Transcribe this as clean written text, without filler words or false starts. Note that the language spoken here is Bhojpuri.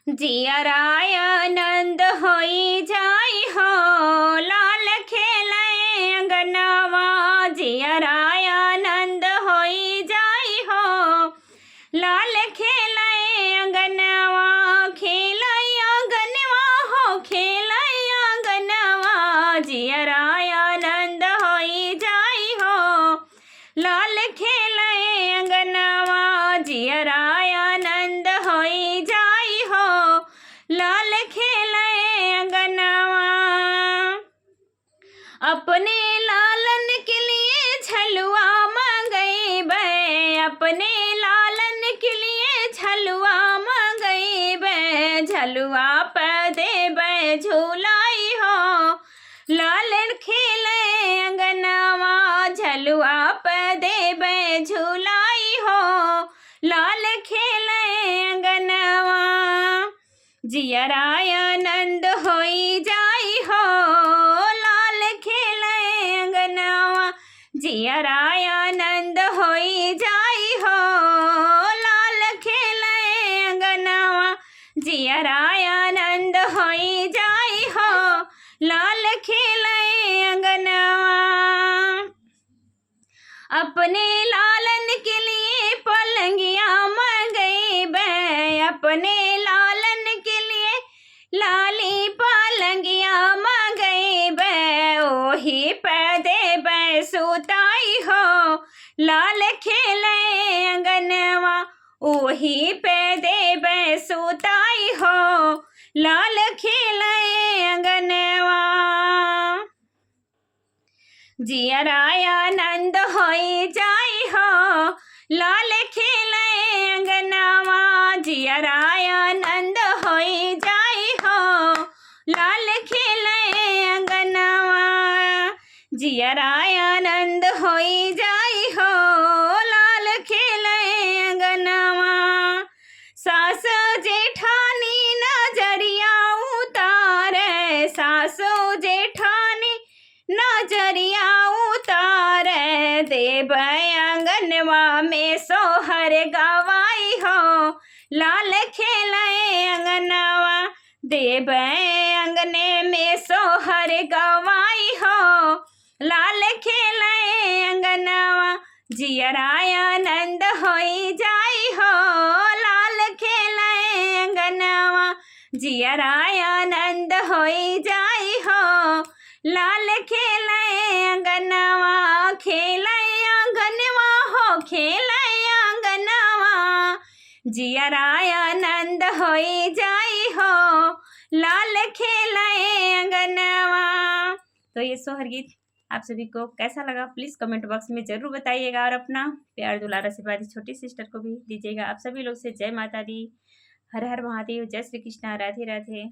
जियराय आनंद होई जाई हो, लाल खेले अंगनवा। जियराय आनंद होई जाई हो, लाल खेले अंगनवा। खेलै अंगनवा हो, खेलै अंगनवा। जियराय आनंद होई जाई हो, लाल खेले अंगनवा। जियराय आनंद होई जाई हो, लाल खेले अंगनवा। अपने लालन के लिए झलुआ मंगैबै, अपने लालन के लिए झलुआ मंगैबै। झलुआ पे देबै झूलाई हो, लालन खेले अंगनवा। झलुआ पे देबै झूलाई हो, लाल खेले अंगनवा। जियराय आनंद होई जाई हो, लाल खेले अंगनवा। जियराय आनंद होई जाई हो, लाल खेले अंगनवा। जियराय आनंद होई जाई हो, लाल खेले अंगनवा। अपने लालन के लिए पलंगिया मंगैबै, अपने लालन के लिए लाली पलंगिया मंगैबै। ओही पे देबै सुताई हो, लाल खेले अंगनवा। ओही पे देबै सुताई हो, लाल खेले अंगनवा। जियराय आनंद होई जाई हो, लाल खेले अंगनवा। जियराय आनंद होई जाई हो, लाल खेले अंगनवा। जियराय आनंद होई जाई हो, लाल खेले अंगनवा। सास जेठानी नजरिया उतारे, सासो जेठानी नजरिया उतारे। देबै अंगनवा में सोहर गवाई हो, लाल खेले अंगनवा। देबै अंगने में सोहर गवाई हो, लाल खेले अंगनवा। जियराय आनंद होई जाई हो, लाल खेले अंगनवा। जियराय आनंद होई जाई हो, लाल खेले अंगनवा। खेले अंगनवा हो, खेले अंगनवा। जियराय आनंद होई जाई हो, लाल खेले अंगनवा। तो ये सोहर गीत आप सभी को कैसा लगा प्लीज़ कमेंट बॉक्स में ज़रूर बताइएगा, और अपना प्यार दुलार आशीर्वाद छोटी सिस्टर को भी दीजिएगा। आप सभी लोग से जय माता दी, हर हर महादेव, जय श्री कृष्णा, राधे राधे।